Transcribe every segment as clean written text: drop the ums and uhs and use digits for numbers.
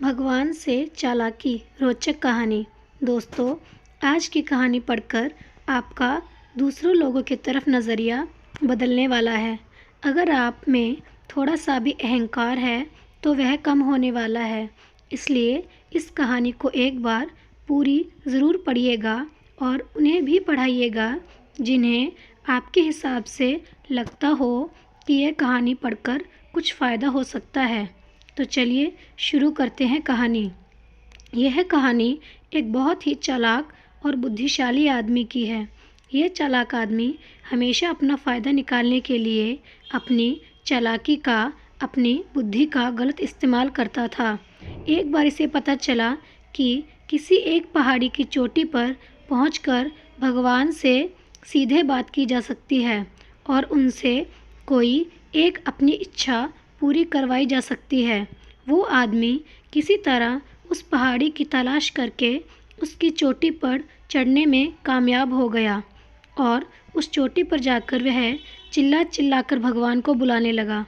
भगवान से चालाकी रोचक कहानी। दोस्तों, आज की कहानी पढ़कर आपका दूसरों लोगों की तरफ नज़रिया बदलने वाला है। अगर आप में थोड़ा सा भी अहंकार है तो वह कम होने वाला है। इसलिए इस कहानी को एक बार पूरी ज़रूर पढ़िएगा और उन्हें भी पढ़ाइएगा जिन्हें आपके हिसाब से लगता हो कि यह कहानी पढ़कर कुछ फ़ायदा हो सकता है। तो चलिए शुरू करते हैं कहानी। यह कहानी एक बहुत ही चालाक और बुद्धिशाली आदमी की है। यह चालाक आदमी हमेशा अपना फ़ायदा निकालने के लिए अपनी चालाकी का, अपनी बुद्धि का गलत इस्तेमाल करता था। एक बार इसे पता चला कि किसी एक पहाड़ी की चोटी पर पहुंचकर भगवान से सीधे बात की जा सकती है और उनसे कोई एक अपनी इच्छा पूरी करवाई जा सकती है। वो आदमी किसी तरह उस पहाड़ी की तलाश करके उसकी चोटी पर चढ़ने में कामयाब हो गया और उस चोटी पर जाकर वह चिल्लाकर भगवान को बुलाने लगा।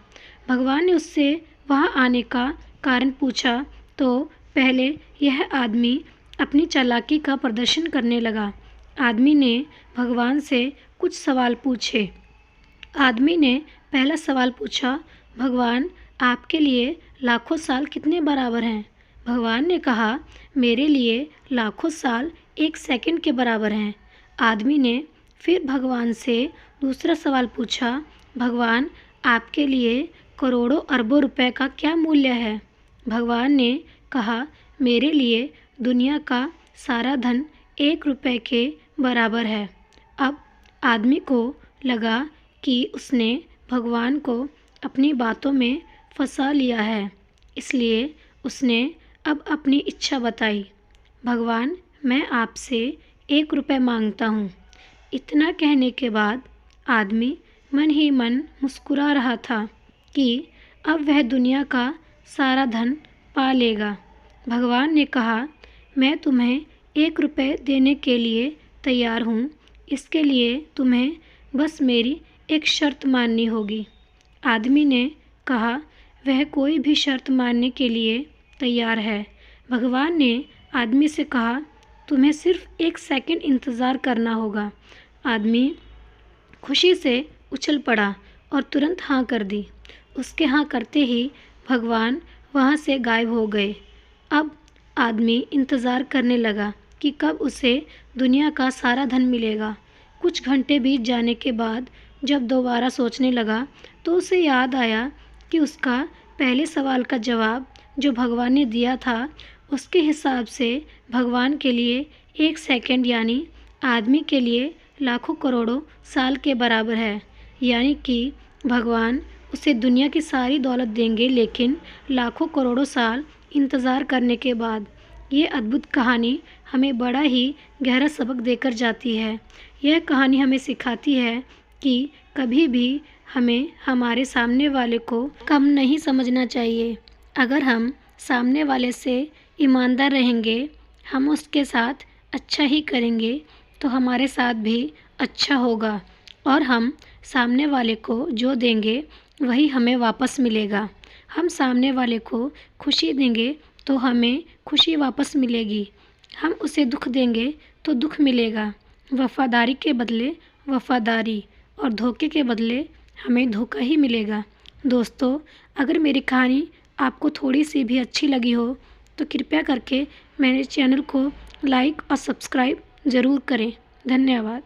भगवान ने उससे वहाँ आने का कारण पूछा तो पहले यह आदमी अपनी चालाकी का प्रदर्शन करने लगा। आदमी ने भगवान से कुछ सवाल पूछे। आदमी ने पहला सवाल पूछा, भगवान, आपके लिए लाखों साल कितने बराबर हैं? भगवान ने कहा, मेरे लिए लाखों साल एक सेकंड के बराबर हैं। आदमी ने फिर भगवान से दूसरा सवाल पूछा, भगवान, आपके लिए करोड़ों अरबों रुपए का क्या मूल्य है? भगवान ने कहा, मेरे लिए दुनिया का सारा धन 1 रुपये के बराबर है। अब आदमी को लगा कि उसने भगवान को अपनी बातों में फंसा लिया है, इसलिए उसने अब अपनी इच्छा बताई। भगवान, मैं आपसे 1 रुपये मांगता हूँ। इतना कहने के बाद आदमी मन ही मन मुस्कुरा रहा था कि अब वह दुनिया का सारा धन पा लेगा। भगवान ने कहा, मैं तुम्हें 1 रुपये देने के लिए तैयार हूँ। इसके लिए तुम्हें बस मेरी एक शर्त माननी होगी। आदमी ने कहा, वह कोई भी शर्त मानने के लिए तैयार है। भगवान ने आदमी से कहा, तुम्हें सिर्फ 1 सेकंड इंतज़ार करना होगा। आदमी खुशी से उछल पड़ा और तुरंत हाँ कर दी। उसके हाँ करते ही भगवान वहाँ से गायब हो गए। अब आदमी इंतज़ार करने लगा कि कब उसे दुनिया का सारा धन मिलेगा। कुछ घंटे बीत जाने के बाद जब दोबारा सोचने लगा तो उसे याद आया कि उसका पहले सवाल का जवाब जो भगवान ने दिया था उसके हिसाब से भगवान के लिए 1 सेकंड यानी आदमी के लिए लाखों करोड़ों साल के बराबर है। यानी कि भगवान उसे दुनिया की सारी दौलत देंगे, लेकिन लाखों करोड़ों साल इंतज़ार करने के बाद। ये अद्भुत कहानी हमें बड़ा ही गहरा सबक देकर जाती है। यह कहानी हमें सिखाती है कि कभी भी हमें हमारे सामने वाले को कम नहीं समझना चाहिए। अगर हम सामने वाले से ईमानदार रहेंगे, हम उसके साथ अच्छा ही करेंगे तो हमारे साथ भी अच्छा होगा और हम सामने वाले को जो देंगे वही हमें वापस मिलेगा। हम सामने वाले को खुशी देंगे तो हमें खुशी वापस मिलेगी। हम उसे दुख देंगे तो दुख मिलेगा। वफ़ादारी के बदले वफ़ादारी और धोखे के बदले हमें धोखा ही मिलेगा। दोस्तों, अगर मेरी कहानी आपको थोड़ी सी भी अच्छी लगी हो तो कृपया करके मेरे चैनल को लाइक और सब्सक्राइब ज़रूर करें। धन्यवाद।